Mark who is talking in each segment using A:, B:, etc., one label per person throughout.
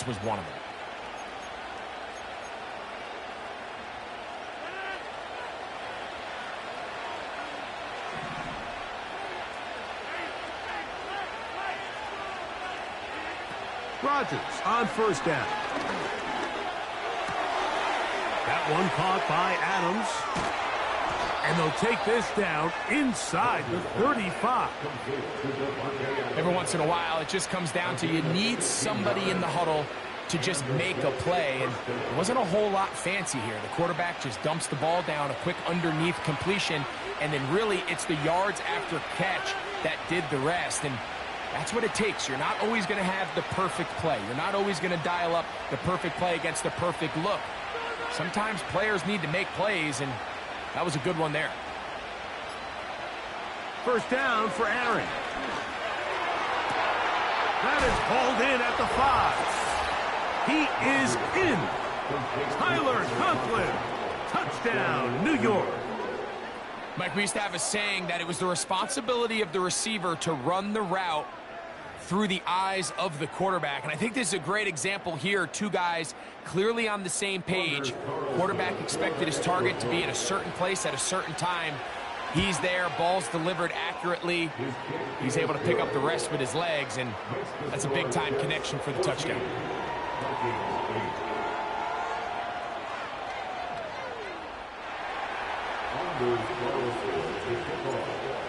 A: this was one of them.
B: Rodgers on first down. That one caught by Adams. And they'll take this down inside the 35.
A: Every once in a while, it just comes down to you need somebody in the huddle to just make a play. And it wasn't a whole lot fancy here. The quarterback just dumps the ball down, a quick underneath completion, and then really it's the yards after catch that did the rest. And that's what it takes. You're not always going to have the perfect play. You're not always going to dial up the perfect play against the perfect look. Sometimes players need to make plays, and that was a good one there.
B: First down for Aaron. That is hauled in at the 5. He is in. Tyler Conklin. Touchdown, New York.
A: Mike, we used to have a saying that it was the responsibility of the receiver to run the route through the eyes of the quarterback. And I think this is a great example here. Two guys clearly on the same page. Quarterback expected his target to be in a certain place at a certain time. He's there, ball's delivered accurately. He's able to pick up the rest with his legs, and that's a big-time connection for the touchdown.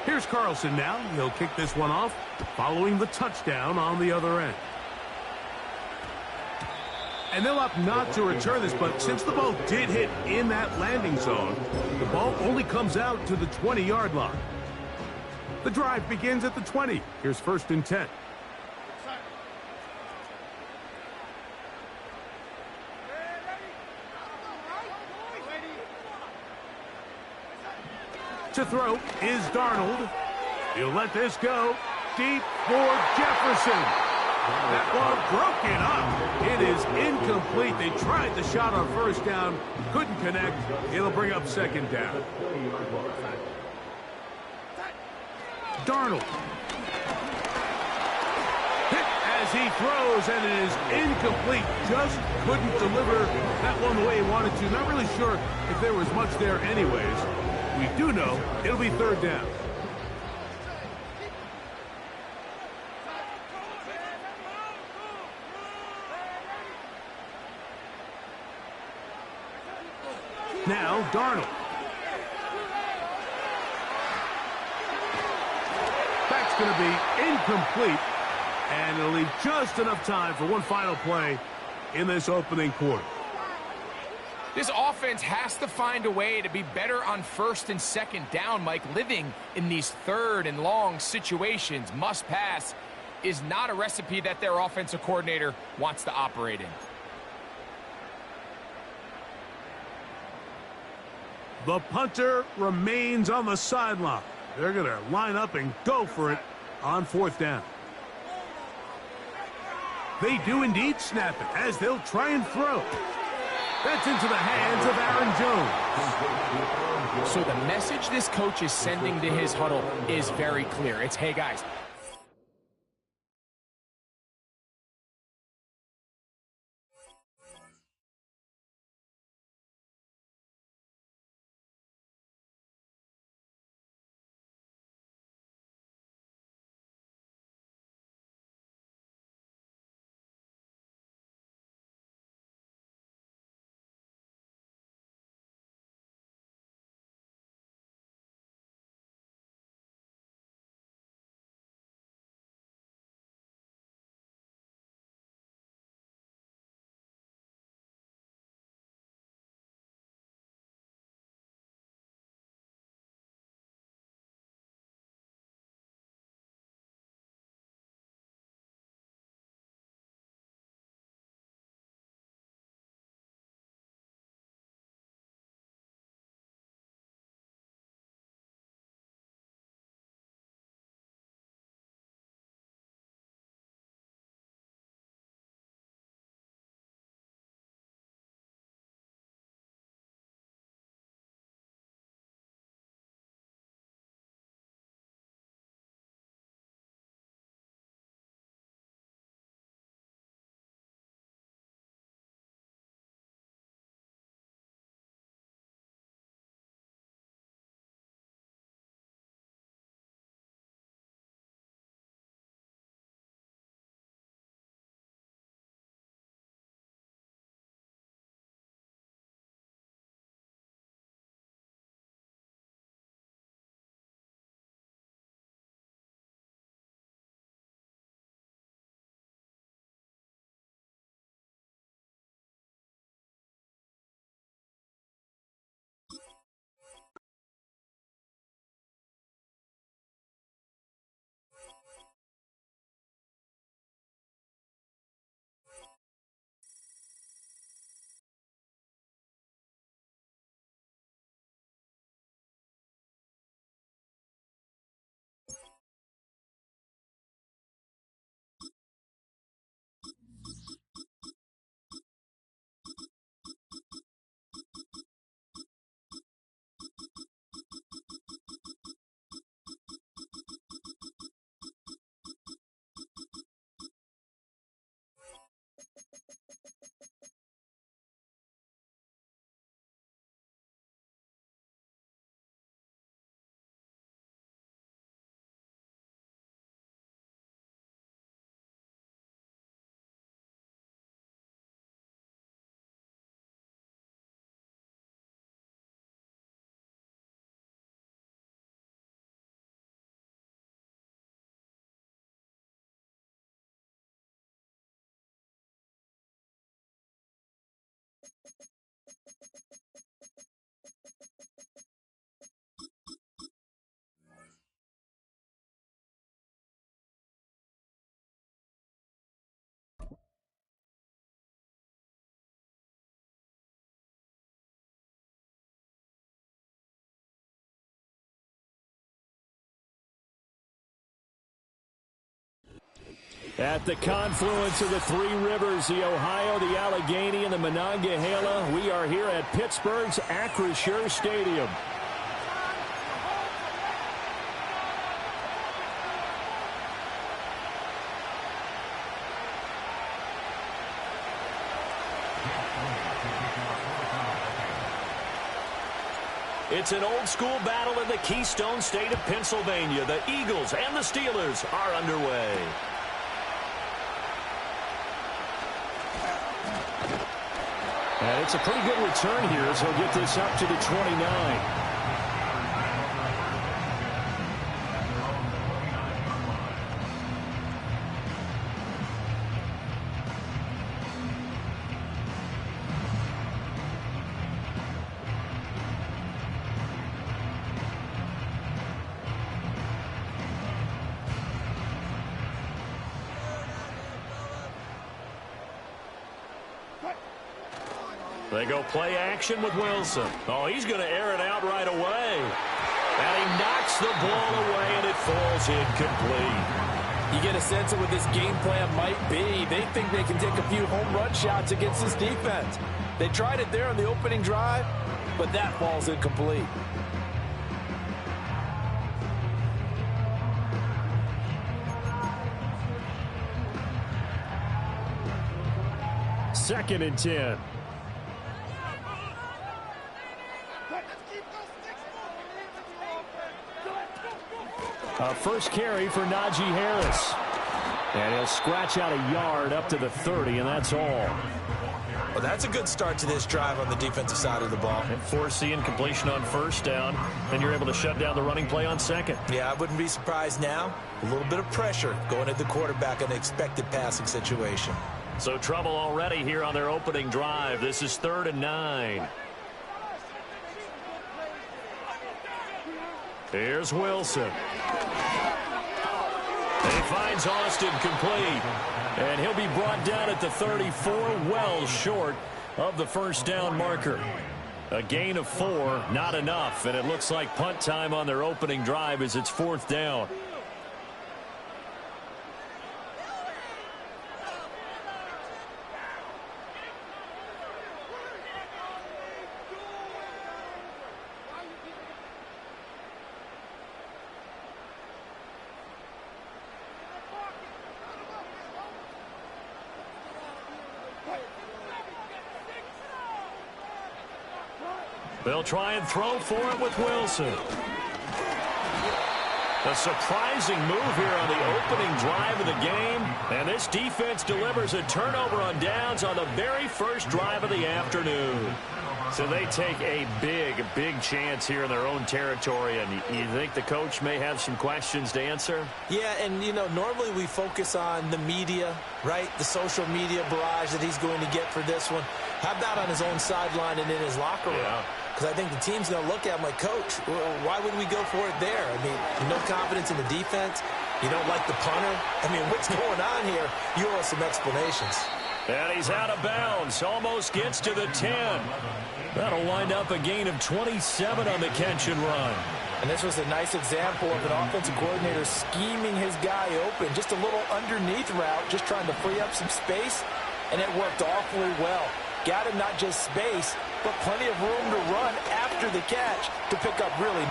B: Here's Carlson now. He'll kick this one off, following the touchdown on the other end. And they'll opt not to return this, but since the ball did hit in that landing zone, the ball only comes out to the 20-yard line. The drive begins at the 20. Here's first and 10. To throw is Darnold. He'll let this go deep for Jefferson. That one broken up. It is incomplete. They tried the shot on first down, couldn't connect. It'll bring up second down. Darnold. Hit as he throws, and it is incomplete. Just couldn't deliver that one the way he wanted to. Not really sure if there was much there anyways. We do know it'll be third down. Now, Darnold. That's going to be incomplete, and it'll leave just enough time for one final play in this opening quarter.
A: This offense has to find a way to be better on first and second down, Mike. Living in these third and long situations, must pass, is not a recipe that their offensive coordinator wants to operate in.
B: The punter remains on the sideline. They're going to line up and go for it on fourth down. They do indeed snap it as they'll try and throw. That's into the hands of Aaron Jones.
A: So the message this coach is sending to his huddle is very clear. It's, hey, guys,
C: At the confluence of the three rivers, the Ohio, the Allegheny, and the Monongahela, we are here at Pittsburgh's Acrisure Stadium. It's an old-school battle in the Keystone State of Pennsylvania. The Eagles and the Steelers are underway. And it's a pretty good return here, so he'll get this up to the 29. They go play action with Wilson. Oh, he's going to air it out right away. And he knocks the ball away, and it falls incomplete.
D: You get a sense of what this game plan might be. They think they can take a few home run shots against this defense. They tried it there on the opening drive, but that falls incomplete.
C: Second and 10. First carry for Najee Harris. And he'll scratch out a yard up to the 30, and that's all.
D: Well, that's a good start to this drive on the defensive side of the ball.
C: And forcing completion on first down, and you're able to shut down the running play on second.
D: Yeah, I wouldn't be surprised now. A little bit of pressure going at the quarterback in an expected passing situation.
C: So trouble already here on their opening drive. This is 3rd and 9. Here's Wilson. He finds Austin complete. And he'll be brought down at the 34, well short of the first down marker. A gain of 4, not enough. And it looks like punt time on their opening drive as it's 4th down. They'll try and throw for it with Wilson. A surprising move here on the opening drive of the game. And this defense delivers a turnover on downs on the very first drive of the afternoon. So they take a big chance here in their own territory. And you think the coach may have some questions to answer?
D: Yeah, and, you know, normally we focus on the media, right? The social media barrage that he's going to get for this one. How about on his own sideline and in his locker room?
C: Yeah.
D: Because I think the team's going to look at him like, Coach, why would we go for it there? I mean, no confidence in the defense. You don't like the punter. I mean, what's going on here? You owe us some explanations.
C: And he's out of bounds. Almost gets to the 10. That'll wind up a gain of 27 on the catch and run.
D: And this was a nice example of an offensive coordinator scheming his guy open. Just a little underneath route, just trying to free up some space. And it worked awfully well. Got him not just space, but plenty of room to run after the catch to pick up really.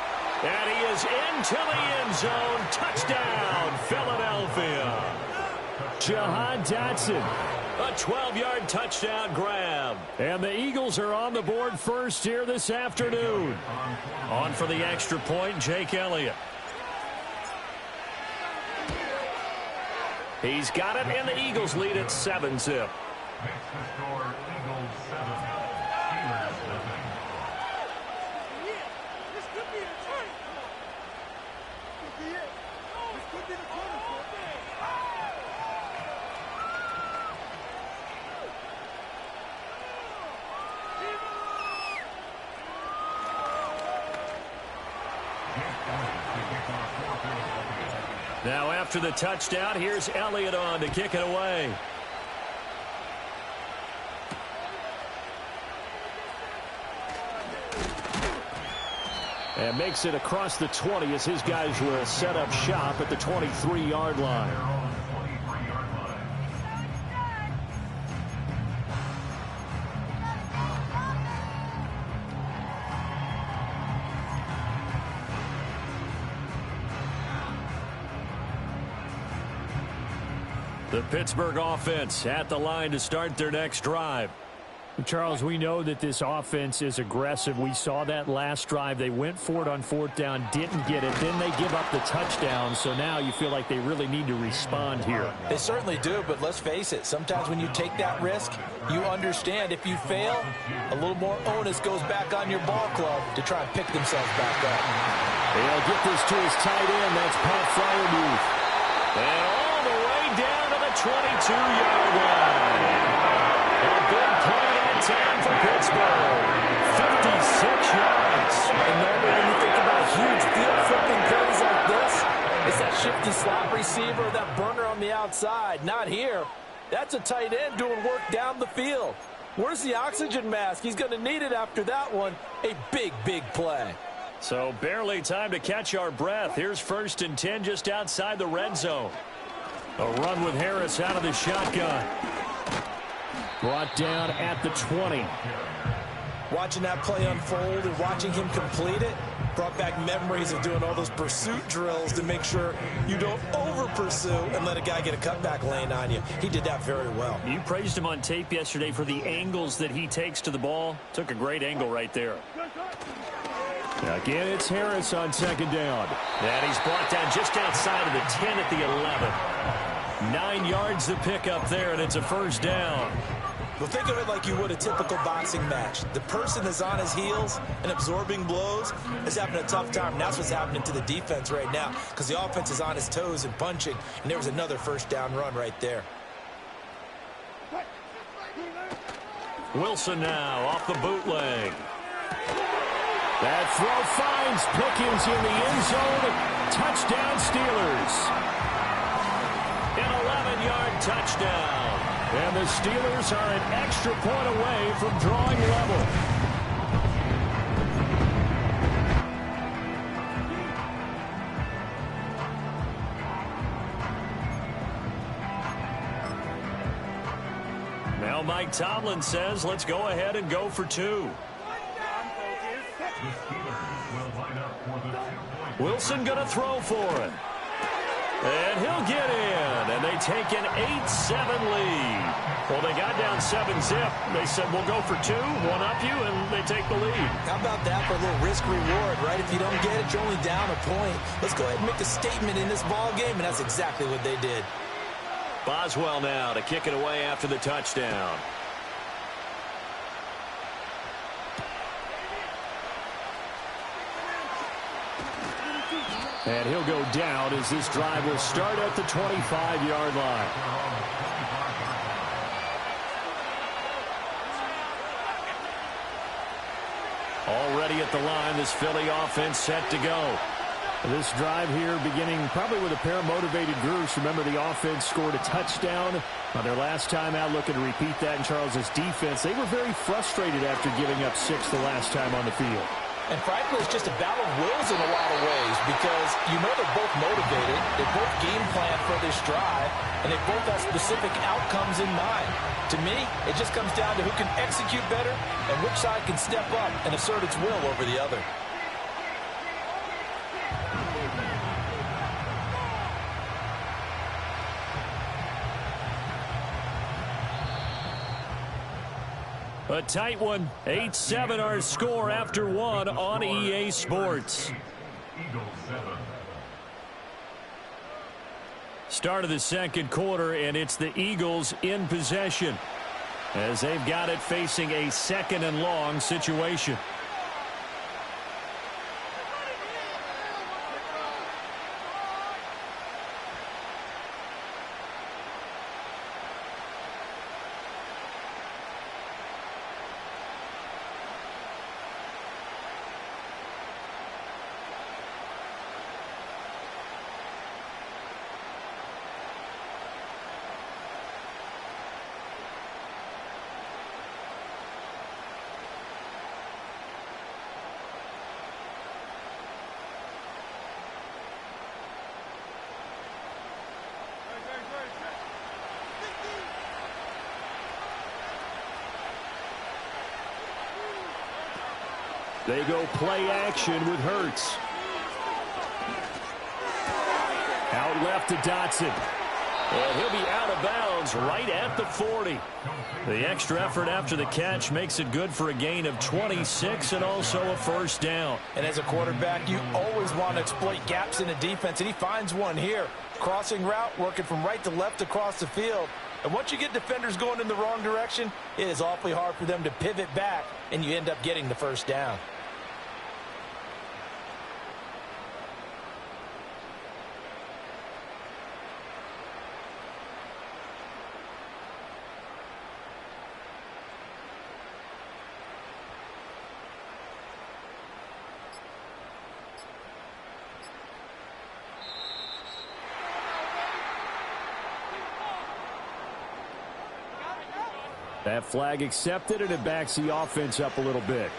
C: And he is into the end zone. Touchdown, Philadelphia. Jahan Dotson. A 12-yard touchdown grab. And the Eagles are on the board first here this afternoon. On for the extra point, Jake Elliott. He's got it, and the Eagles lead at 7-zip. Now after the touchdown, here's Elliott on to kick it away. And makes it across the 20 as his guys will set up shop at the 23-yard line. The Pittsburgh offense at the line to start their next drive.
E: Charles, we know that this offense is aggressive. We saw that last drive. They went for it on fourth down, didn't get it. Then they give up the touchdown. So now you feel like they really need to respond here.
D: They certainly do, but let's face it. Sometimes when you take that risk, you understand if you fail, a little more onus goes back on your ball club to try and pick themselves back up.
C: They'll get this to his tight end. That's Pat Fryermuth. And all the way down to the 22-yard line. A big play that time for Pittsburgh. 56 yards.
D: And normally when you think about huge field flipping plays like this, it's that shifty slot receiver, that burner on the outside. Not here. That's a tight end doing work down the field. Where's the oxygen mask? He's going to need it after that one. A big, big play.
C: So barely time to catch our breath. Here's 1st and 10 just outside the red zone. A run with Harris out of the shotgun. Brought down at the 20.
D: Watching that play unfold and watching him complete it brought back memories of doing all those pursuit drills to make sure you don't over-pursue and let a guy get a cutback lane on you. He did that very well.
C: You praised him on tape yesterday for the angles that he takes to the ball. Took a great angle right there.
E: Again, it's Harris on 2nd down.
C: And he's brought down just outside of the 10 at the 11. 9 yards to pick up there, and it's a 1st down.
D: Well, think of it like you would a typical boxing match. The person is on his heels and absorbing blows is having a tough time. And that's what's happening to the defense right now because the offense is on his toes and punching. And there was another 1st down run right there.
C: Wilson now off the bootleg.
E: That throw finds Pickens in the end zone. Touchdown, Steelers.
C: An 11-yard touchdown.
E: And the Steelers are an extra point away from drawing level.
C: Now Mike Tomlin says, let's go ahead and go for 2. Wilson going to throw for it. And he'll get in. And they take an 8-7 lead. Well, they got down 7-zip. They said, we'll go for 2, one up you, and they take the lead.
D: How about that for a little risk-reward, right? If you don't get it, you're only down a point. Let's go ahead and make a statement in this ball game, and that's exactly what they did.
C: Boswell now to kick it away after the touchdown.
E: And he'll go down as this drive will start at the 25-yard line.
C: Already at the line, this Philly offense set to go.
E: This drive here beginning probably with a pair of motivated groups. Remember, the offense scored a touchdown on their last time out, looking to repeat that in Charles's defense. They were very frustrated after giving up 6 the last time on the field.
D: And frankly, it's just a battle of wills in a lot of ways because you know they're both motivated. They both game plan for this drive, and they both have specific outcomes in mind. To me, it just comes down to who can execute better and which side can step up and assert its will over the other.
C: A tight one. 8-7 our score after 1 on EA Sports. Start of the second quarter, and it's the Eagles in possession as they've got it facing a 2nd and long situation.
E: They go play action with Hurts. Out left to Dotson.
C: And he'll be out of bounds right at the 40. The extra effort after the catch makes it good for a gain of 26 and also a first down.
D: And as a quarterback, you always want to exploit gaps in the defense, and he finds one here. Crossing route, working from right to left across the field. And once you get defenders going in the wrong direction, it is awfully hard for them to pivot back, and you end up getting the first down.
E: That flag accepted, and it backs the offense up a little bit.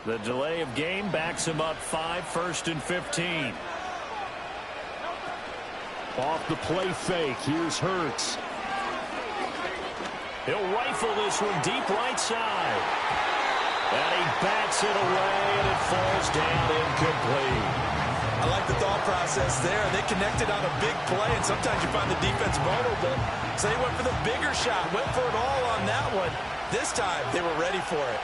E: The delay of game backs him up 5, 1st and 15. Off the play fake, here's Hurts. He'll rifle this one deep right side. And he bats it away, and it falls down incomplete.
D: I like the thought process there. They connected on a big play, and sometimes you find the defense vulnerable. So they went for the bigger shot, went for it all on that one. This time, they were ready for it.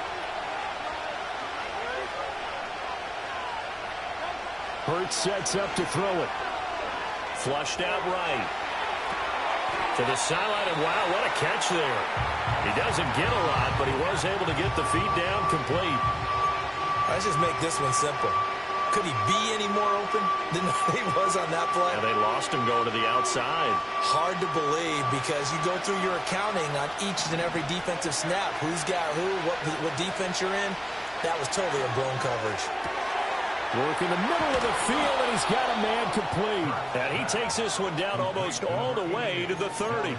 E: Hurts sets up to throw it.
C: Flushed out right. To the sideline, and wow, what a catch there. He doesn't get a lot, but he was able to get the feed down complete.
D: Let's just make this one simple. Could he be any more open than he was on that play?
C: And they lost him going to the outside.
D: Hard to believe because you go through your accounting on each and every defensive snap. Who's got who, what defense you're in. That was totally a blown coverage.
E: Work in the middle of the field, and he's got a man complete.
C: And he takes this one down almost all the way to the 30.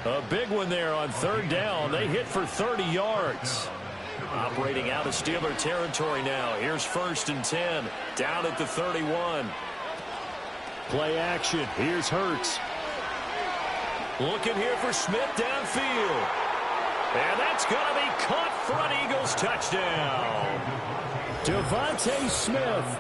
C: A big one there on 3rd down. They hit for 30 yards. Operating out of Steeler territory now. Here's 1st and 10. Down at the 31.
E: Play action. Here's Hurts.
C: Looking here for Smith downfield. And that's going to be caught for an Eagles touchdown.
E: Devontae Smith.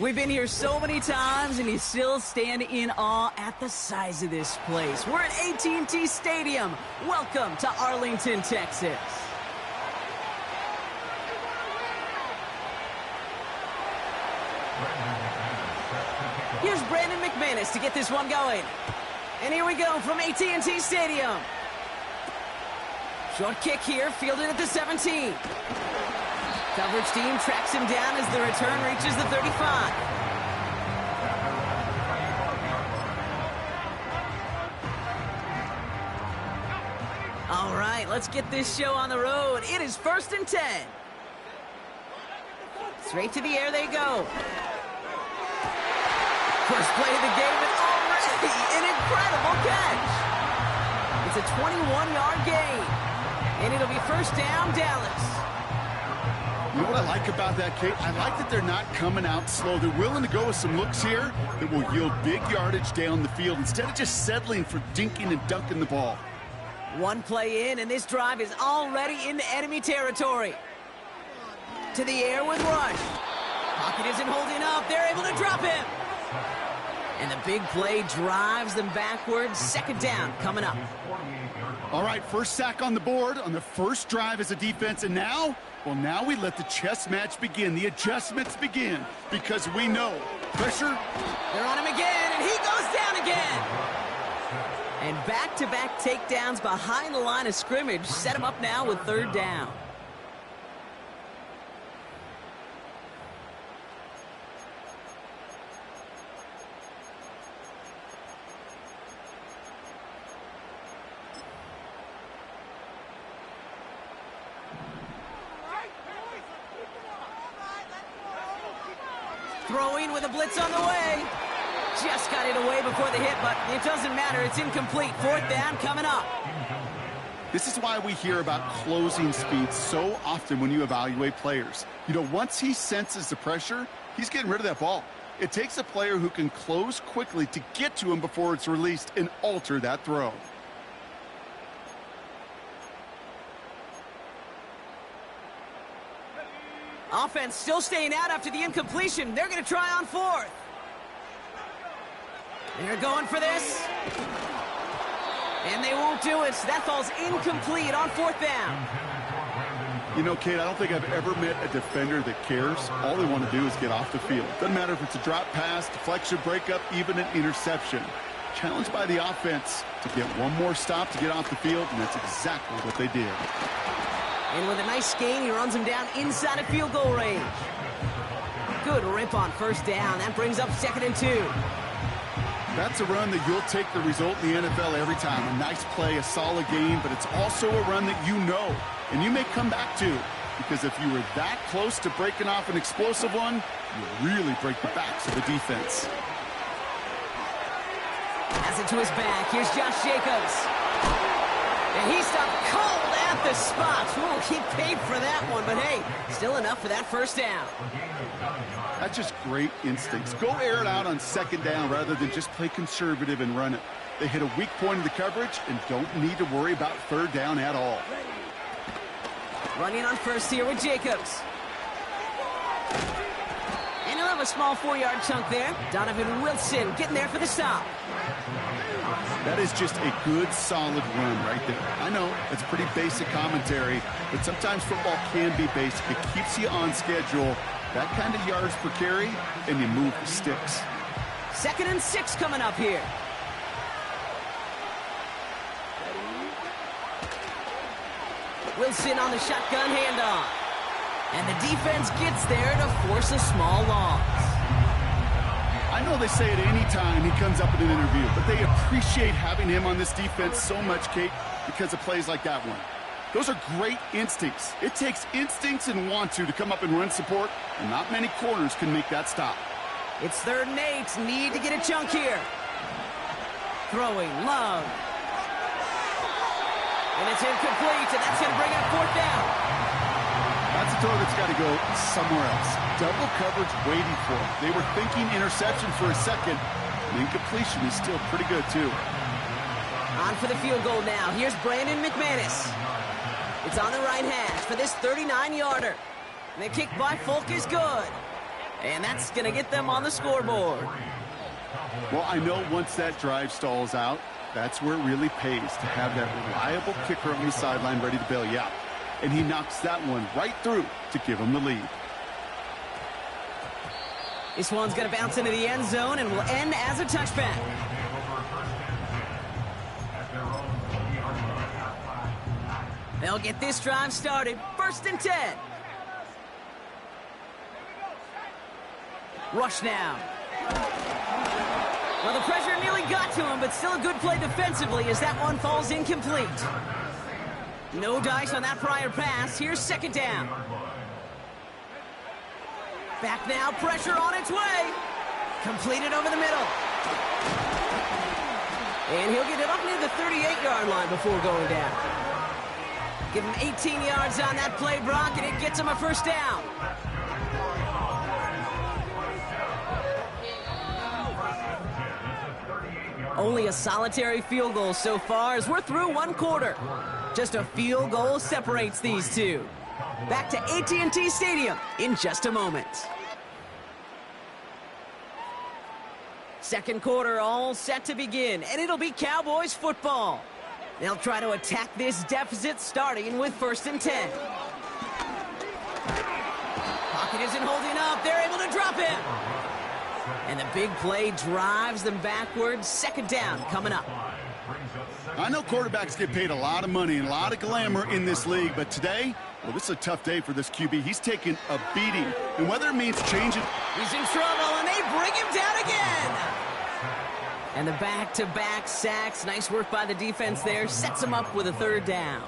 F: We've been here so many times, and you still stand in awe at the size of this place. We're at AT&T Stadium. Welcome to Arlington, Texas. Here's Brandon McManus to get this one going. And here we go from AT&T Stadium. Short kick here, fielded at the 17. Coverage team tracks him down as the return reaches the 35. All right, let's get this show on the road. It is 1st and 10. Straight to the air they go. First play of the game, and already an incredible catch. It's a 21-yard gain, and it'll be 1st down, Dallas.
G: You know what I like about that, Kate? I like that they're not coming out slow. They're willing to go with some looks here that will yield big yardage down the field instead of just settling for dinking and dunking the ball.
F: One play in, and this drive is already into enemy territory. To the air with Rush. Pocket isn't holding up. They're able to drop him. And the big play drives them backwards. Second down coming up.
G: All right, first sack on the board on the first drive as a defense. And now, well, now we let the chess match begin. The adjustments begin because we know pressure.
F: They're on him again, and he goes down again. And back-to-back takedowns behind the line of scrimmage set him up now with third down. Throwing with a blitz on the way. Just got it away before the hit, but it doesn't matter. It's incomplete. Fourth down coming up.
G: This is why we hear about closing speed so often when you evaluate players. You know, once he senses the pressure, he's getting rid of that ball. It takes a player who can close quickly to get to him before it's released and alter that throw.
F: Offense still staying out after the incompletion. They're going to try on fourth. They're going for this. And they won't do it. That falls incomplete on fourth down.
G: You know, Kate, I don't think I've ever met a defender that cares. All they want to do is get off the field. Doesn't matter if it's a drop pass, deflection, breakup, even an interception. Challenged by the offense to get one more stop to get off the field, and that's exactly what they did.
F: And with a nice gain, he runs him down inside of field goal range. Good rip on first down. That brings up 2nd and 2.
G: That's a run that you'll take the result in the NFL every time. A nice play, a solid game, but it's also a run that you know, and you may come back to, because if you were that close to breaking off an explosive one, you really break the backs of the defense.
F: Has it to his back. Here's Josh Jacobs. And he stopped cold at the spot. Ooh, he paid for that one, but hey, still enough for that first down.
G: That's just great instincts. Go air it out on second down rather than just play conservative and run it. They hit a weak point in the coverage and don't need to worry about third down at all.
F: Running on first here with Jacobs. And he'll have a small 4-yard chunk there. Donovan Wilson getting there for the stop.
G: That is just a good, solid run right there. I know, it's pretty basic commentary, but sometimes football can be basic. It keeps you on schedule. That kind of yards per carry, and you move the sticks.
F: 2nd and 6 coming up here. Wilson on the shotgun handoff. And the defense gets there to force a small loss.
G: I know they say it any time he comes up in an interview, but they appreciate having him on this defense so much, Kate, because of plays like that one. Those are great instincts. It takes instincts and want to come up and run support, and not many corners can make that stop.
F: It's 3rd and 8. Need to get a chunk here. Throwing, Love. And it's incomplete, and that's going to bring up 4th down.
G: That's a throw that's got to go somewhere else. Double coverage waiting for him. They were thinking interception for a second. And incompletion is still pretty good, too.
F: On for the field goal now. Here's Brandon McManus. It's on the right hash for this 39-yarder. And the kick by Folk is good. And that's going to get them on the scoreboard.
G: Well, I know once that drive stalls out, that's where it really pays to have that reliable kicker on the sideline ready to bail you out. And he knocks that one right through to give him the lead.
F: This one's going to bounce into the end zone and will end as a touchback. They'll get this drive started. 1st and 10. Rush now. Well, the pressure nearly got to him, but still a good play defensively as that one falls incomplete. No dice on that prior pass. Here's 2nd down. Back now, pressure on its way. Completed over the middle. And he'll get it up near the 38-yard line before going down. Give him 18 yards on that play, Brock, and it gets him a 1st down. Only a solitary field goal so far as we're through 1 quarter. Just a field goal separates these two. Back to AT&T Stadium in just a moment. Second quarter all set to begin, and it'll be Cowboys football. They'll try to attack this deficit starting with 1st and 10. Pocket isn't holding up. They're able to drop it. And the big play drives them backwards. 2nd down coming up.
G: I know quarterbacks get paid a lot of money and a lot of glamour in this league, but today, well, this is a tough day for this QB. He's taking a beating. And whether it means changing...
F: He's in trouble, and they bring him down again. And the back-to-back sacks. Nice work by the defense there. Sets him up with a 3rd down.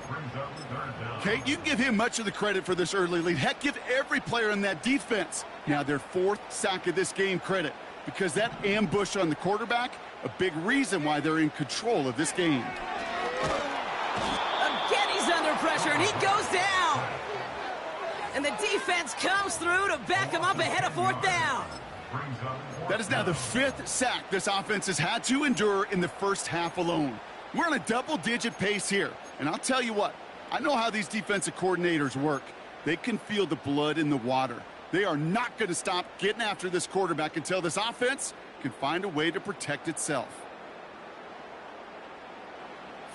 G: Okay, you can give him much of the credit for this early lead. Heck, give every player in that defense now their 4th sack of this game credit, because that ambush on the quarterback, a big reason why they're in control of this game.
F: Again, he's under pressure, and he goes down. And the defense comes through to back him up ahead of 4th down.
G: That is now the 5th sack this offense has had to endure in the first half alone. We're on a double-digit pace here, and I'll tell you what, I know how these defensive coordinators work. They can feel the blood in the water. They are not going to stop getting after this quarterback until this offense can find a way to protect itself.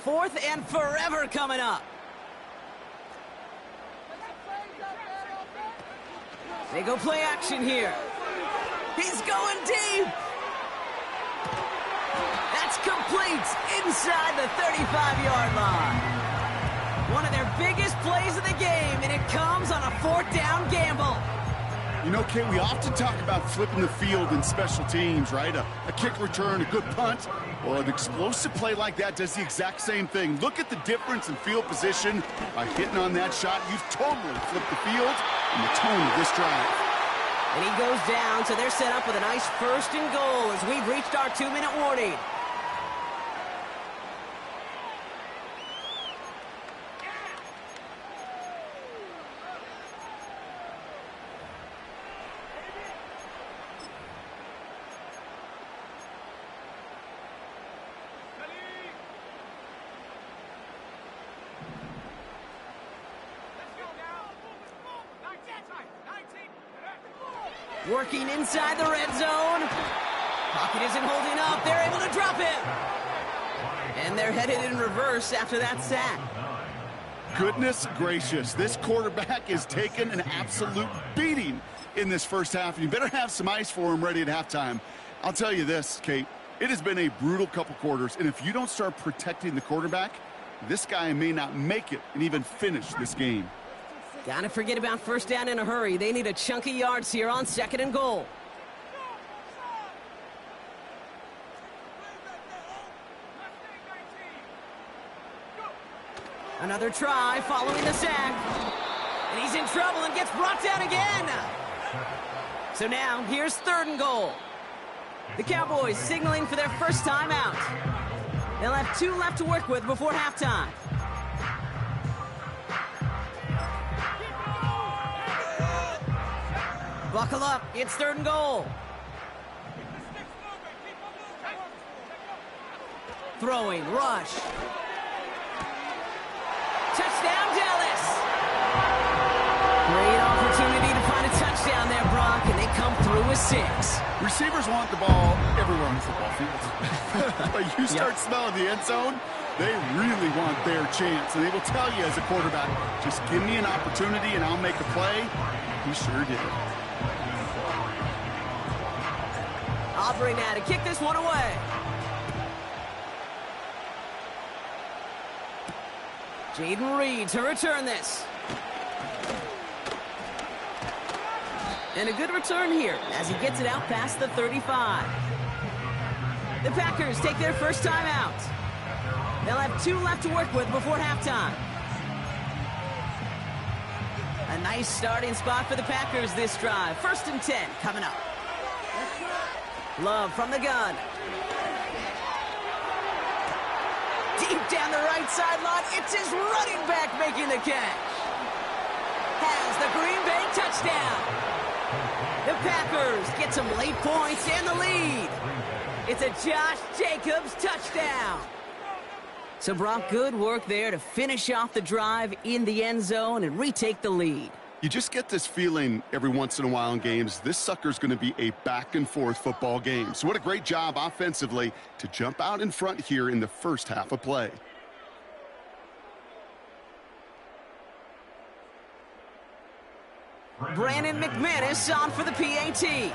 F: 4th and forever coming up. They go play action here. He's going deep. That's complete inside the 35-yard line. One of their biggest plays of the game, and it comes on a 4th down gamble.
G: You know, Kate, we often talk about flipping the field in special teams, right? A kick return, a good punt. Well, an explosive play like that does the exact same thing. Look at the difference in field position. By hitting on that shot, you've totally flipped the field and the tone of this drive.
F: And he goes down, so they're set up with a nice 1st and goal as we've reached our 2-minute warning. Working inside the red zone. Pocket isn't holding up. They're able to drop it. And they're headed in reverse after that sack.
G: Goodness gracious, this quarterback is taking an absolute beating in this first half. You better have some ice for him ready at halftime. I'll tell you this, Kate, it has been a brutal couple quarters, and if you don't start protecting the quarterback, this guy may not make it and even finish this game.
F: Gotta forget about 1st down in a hurry. They need a chunky yards here on 2nd and goal. Another try following the sack. And he's in trouble and gets brought down again. So now, here's 3rd and goal. The Cowboys signaling for their first time out. They'll have 2 left to work with before halftime. Buckle up, it's 3rd and goal. Throwing, rush. Touchdown, Dallas. Great opportunity to find a touchdown there, Brock, and they come through with 6.
G: Receivers want the ball everywhere on the football field. But you start smelling the end zone, they really want their chance. And they will tell you as a quarterback, just give me an opportunity and I'll make a play. He sure did.
F: Aubrey now to kick this one away. Jaden Reed to return this. And a good return here as he gets it out past the 35. The Packers take their first time out. They'll have 2 left to work with before halftime. A nice starting spot for the Packers this drive. 1st and 10 coming up. Love from the gun. Deep down the right sideline, it's his running back making the catch. Has the Green Bay touchdown. The Packers get some late points and the lead. It's a Josh Jacobs touchdown. So Brock, good work there to finish off the drive in the end zone and retake the lead.
G: You just get this feeling every once in a while in games, this sucker's going to be a back-and-forth football game. So what a great job offensively to jump out in front here in the first half of play.
F: Brandon McManus on for the PAT.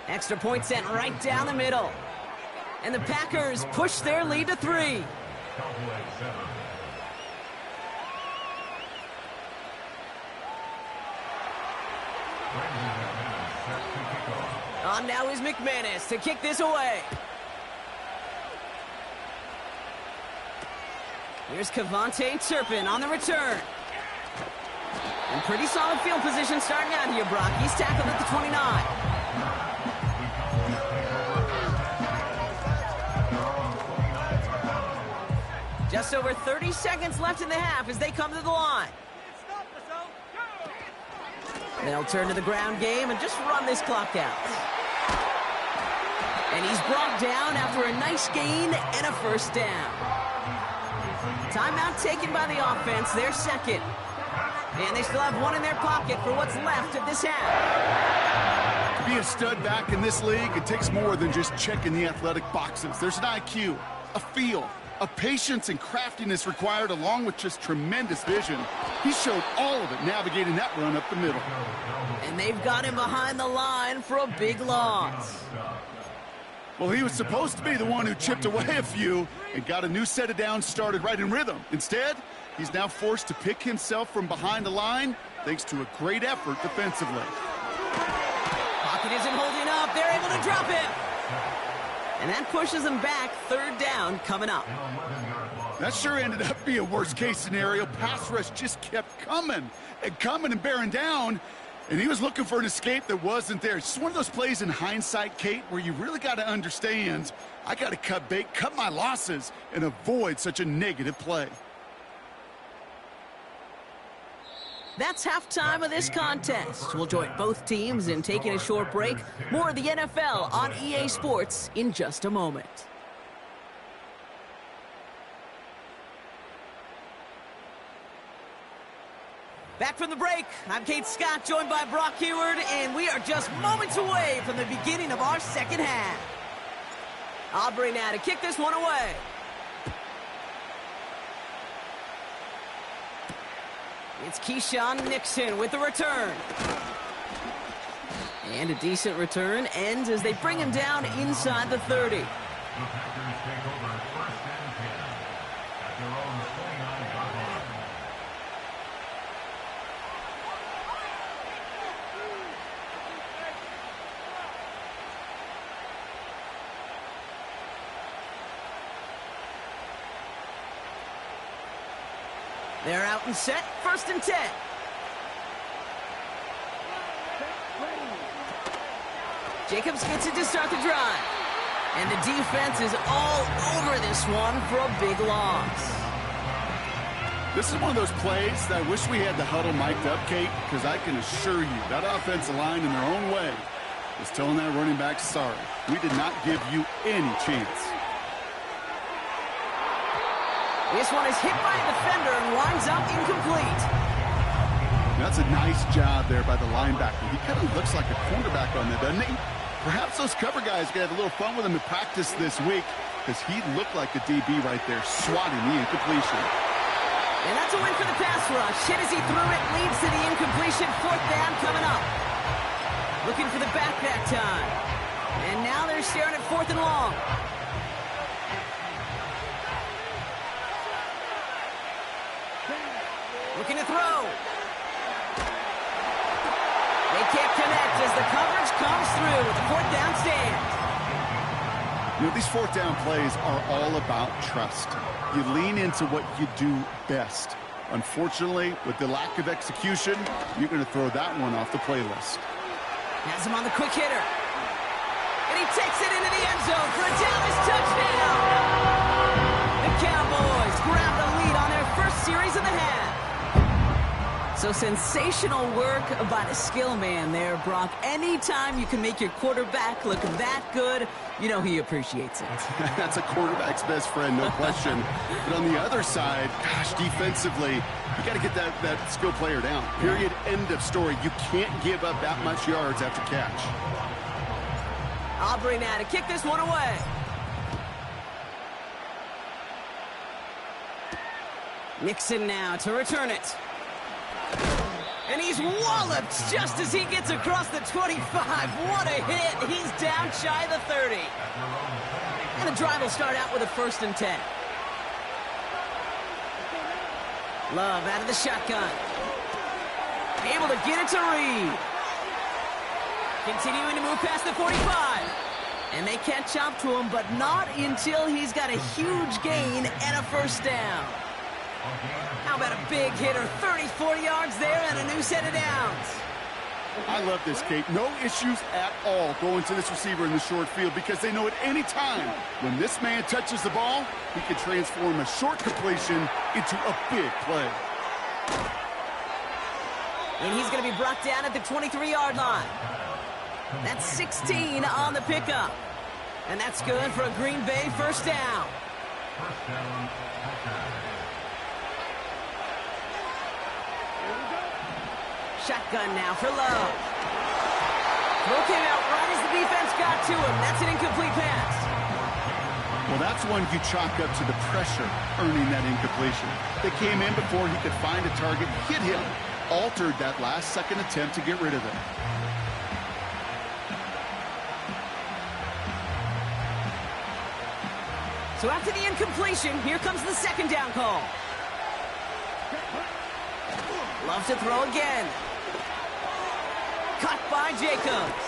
F: Extra point sent right down the middle. And the Packers push their lead to 3. On now is McManus to kick this away. Here's Kevontae Turpin on the return. And pretty solid field position starting out here, Brock. He's tackled at the 29. Just over 30 seconds left in the half as they come to the line. They'll turn to the ground game and just run this clock out. And he's brought down after a nice gain and a first down. Timeout taken by the offense, their second. And they still have one in their pocket for what's left of this half.
G: To be a stud back in this league, it takes more than just checking the athletic boxes. There's an IQ, a feel, a patience and craftiness required along with just tremendous vision. He showed all of it navigating that run up the middle.
F: And they've got him behind the line for a big loss.
G: Well, he was supposed to be the one who chipped away a few and got a new set of downs started right in rhythm. Instead, he's now forced to pick himself from behind the line thanks to a great effort defensively.
F: Pocket isn't holding up. They're able to drop him. And that pushes them back. Third down coming up.
G: That sure ended up being a worst-case scenario. Pass rush just kept coming and bearing down. And he was looking for an escape that wasn't there. It's just one of those plays in hindsight, Kate, where you really got to understand, I got to cut bait, cut my losses, and avoid such a negative play.
F: That's halftime of this contest. We'll join both teams in taking a short break. More of the NFL on EA Sports in just a moment. Back from the break, I'm Kate Scott, joined by Brock Heward, and we are just moments away from the beginning of our second half. Aubrey now to kick this one away. It's Keyshawn Nixon with the return. And a decent return ends as they bring him down inside the 30. They're out and set, 1st and 10. Jacobs gets it to start the drive. And the defense is all over this one for a big loss.
G: This is one of those plays that I wish we had the huddle mic'd up, Kate, because I can assure you that offensive line in their own way is telling that running back, sorry, we did not give you any chance.
F: This one is hit by a defender and winds up incomplete.
G: That's a nice job there by the linebacker. He kind of looks like a cornerback on that, doesn't he? Perhaps those cover guys can have a little fun with him in practice this week because he looked like a DB right there, swatting the incompletion.
F: And that's a win for the pass rush. Hit as he threw it, leads to the incompletion. 4th down coming up. Looking for the back that time. And now they're staring at 4th and long. Looking to throw. They can't connect as the coverage comes through with a 4th down stand.
G: You know, these 4th down plays are all about trust. You lean into what you do best. Unfortunately, with the lack of execution, you're going to throw that one off the playlist.
F: Has him on the quick hitter. And he takes it into the end zone for a Dallas touchdown. The Cowboys grab the lead on their first series of the half. So sensational work by the skill man there, Brock. Anytime you can make your quarterback look that good, you know he appreciates it.
G: That's a quarterback's best friend, no question. But on the other side, gosh, defensively, you got to get that skill player down. Period, end of story. You can't give up that much yards after catch.
F: Aubrey now to kick this one away. Nixon now to return it. And he's walloped just as he gets across the 25. What a hit. He's down shy of the 30. And the drive will start out with a 1st and 10. Love out of the shotgun. Able to get it to Reed. Continuing to move past the 45. And they catch up to him, but not until he's got a huge gain and a 1st down. How about a big hitter? 34 yards there and a new set of downs.
G: I love this, Kate. No issues at all going to this receiver in the short field because they know at any time when this man touches the ball, he can transform a short completion into a big play.
F: And he's going to be brought down at the 23-yard line. That's 16 on the pickup. And that's good for a Green Bay 1st down. Shotgun now for Love. Throw came out right as the defense got to him. That's an incomplete pass.
G: Well, that's one you chalk up to the pressure earning that incompletion. They came in before he could find a target, hit him, altered that last-second attempt to get rid of it.
F: So after the incompletion, here comes the 2nd down call. Love to throw again. Cut by Jacobs.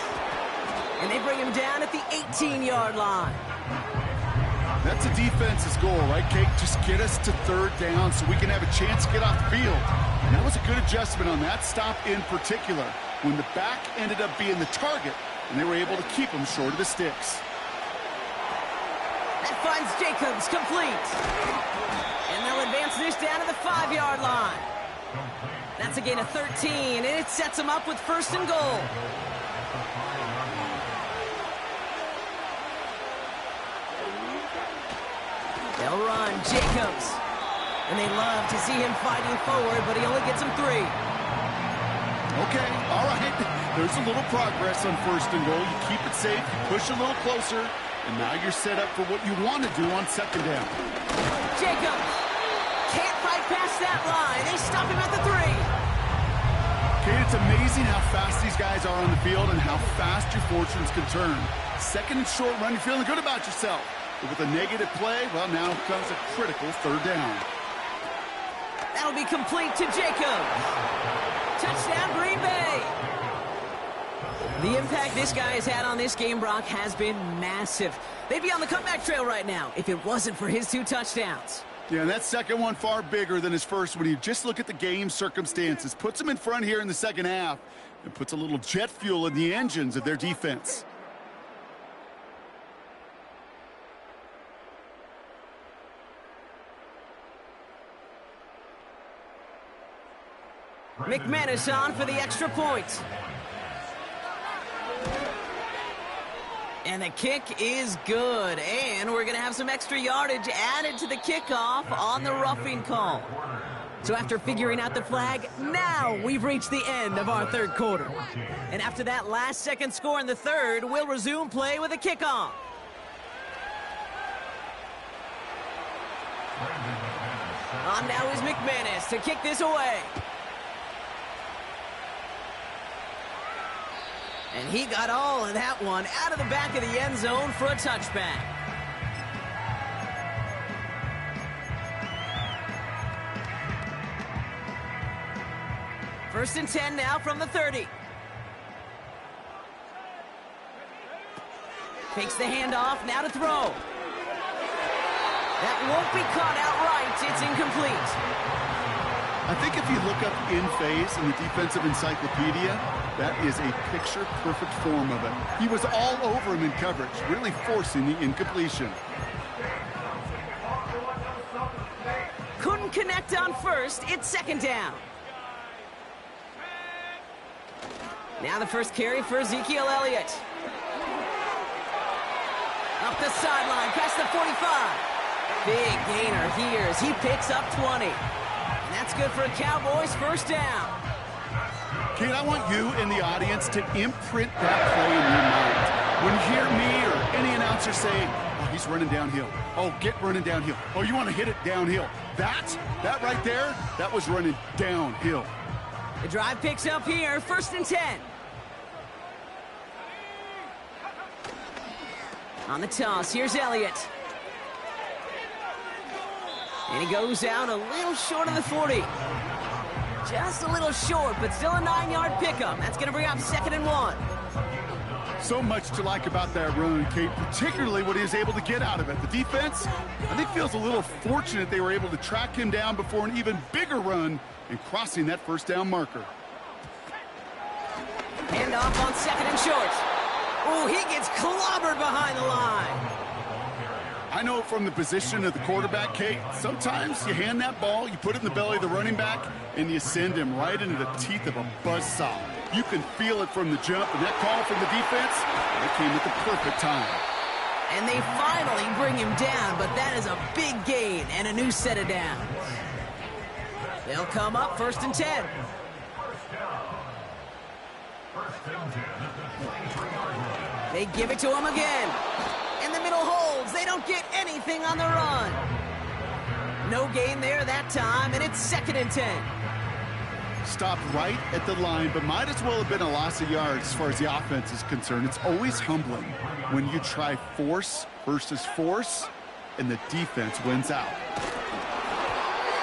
F: And they bring him down at the 18-yard line.
G: That's a defense's goal, right, Kate? Just get us to 3rd down so we can have a chance to get off the field. And that was a good adjustment on that stop in particular, when the back ended up being the target, and they were able to keep him short of the sticks.
F: That finds Jacobs complete. And they'll advance this down to the 5-yard line. That's a gain of 13, and it sets them up with 1st and goal. They'll run Jacobs. And they love to see him fighting forward, but he only gets them 3.
G: Okay, all right. There's a little progress on 1st and goal. You keep it safe, you push a little closer, and now you're set up for what you want to do on 2nd down.
F: Jacobs can't fight past that line. They stop him at the 3.
G: Kate, it's amazing how fast these guys are on the field and how fast your fortunes can turn. 2nd and short run, you're feeling good about yourself. But with a negative play, well, now comes a critical 3rd down.
F: That'll be complete to Jacobs. Touchdown, Green Bay. The impact this guy has had on this game, Brock, has been massive. They'd be on the comeback trail right now if it wasn't for his 2 touchdowns.
G: Yeah, and that 2nd one far bigger than his 1st when you just look at the game circumstances. Puts them in front here in the 2nd half and puts a little jet fuel in the engines of their defense.
F: McManus on for the extra point. And the kick is good. And we're going to have some extra yardage added to the kickoff on the roughing call. So after figuring out the flag, now we've reached the end of our 3rd quarter. And after that last-second score in the 3rd, we'll resume play with a kickoff. On now is McManus to kick this away. And he got all of that one out of the back of the end zone for a touchback. First and 10 now from the 30. Takes the handoff, now to throw. That won't be caught outright. It's incomplete.
G: I think if you look up in phase in the defensive encyclopedia, that is a picture-perfect form of it. He was all over him in coverage, really forcing the incompletion.
F: Couldn't connect on 1st. It's 2nd down. Now the first carry for Ezekiel Elliott. Up the sideline, past the 45. Big gainer here as he picks up 20. And that's good for a Cowboys first down.
G: Kate, I want you in the audience to imprint that play in your mind. When you hear me or any announcer say, oh, he's running downhill. Oh, get running downhill. Oh, you want to hit it downhill. That right there, that was running downhill.
F: The drive picks up here, 1st and 10. On the toss, here's Elliott. And he goes out a little short of the 40. Just a little short, but still a 9-yard pickup. That's going to bring up 2nd and 1.
G: So much to like about that run, Kate, particularly what he was able to get out of it. The defense, I think, feels a little fortunate they were able to track him down before an even bigger run and crossing that first down marker.
F: Hand off on 2nd and short. Oh, he gets clobbered behind the line.
G: I know from the position of the quarterback, Kate, sometimes you hand that ball, you put it in the belly of the running back, and you send him right into the teeth of a buzzsaw. You can feel it from the jump, and that call from the defense, that came at the perfect time.
F: And they finally bring him down, but that is a big gain and a new set of downs. They'll come up 1st and 10. They give it to him again. And the middle holds. They don't get anything on the run. No gain there that time, and it's 2nd and 10.
G: Stopped right at the line, but might as well have been a loss of yards as far as the offense is concerned. It's always humbling when you try force versus force, and the defense wins out.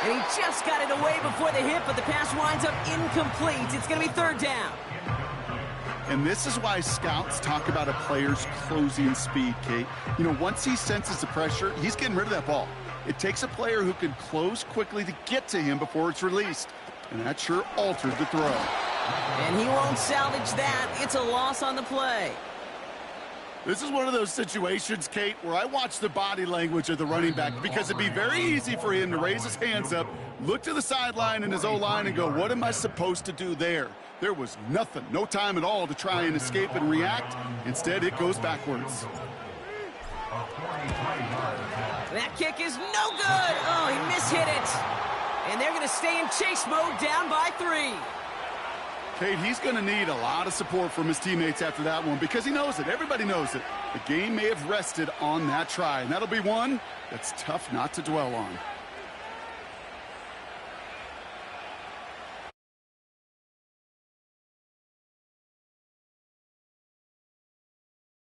F: And he just got it away before the hit, but the pass winds up incomplete. It's going to be 3rd down.
G: And this is why scouts talk about a player's closing speed, Kate. You know, once he senses the pressure, he's getting rid of that ball. It takes a player who can close quickly to get to him before it's released. And that sure altered the throw.
F: And he won't salvage that. It's a loss on the play.
G: This is one of those situations, Kate, where I watch the body language of the running back because it'd be very easy for him to raise his hands up, look to the sideline in his O-line and go, what am I supposed to do there? There was nothing, no time at all to try and escape and react. Instead, it goes backwards.
F: That kick is no good. Oh, he mishit it. And they're going to stay in chase mode, down by 3.
G: Kate, he's going to need a lot of support from his teammates after that one because he knows it. Everybody knows it. The game may have rested on that try, and that'll be one that's tough not to dwell on.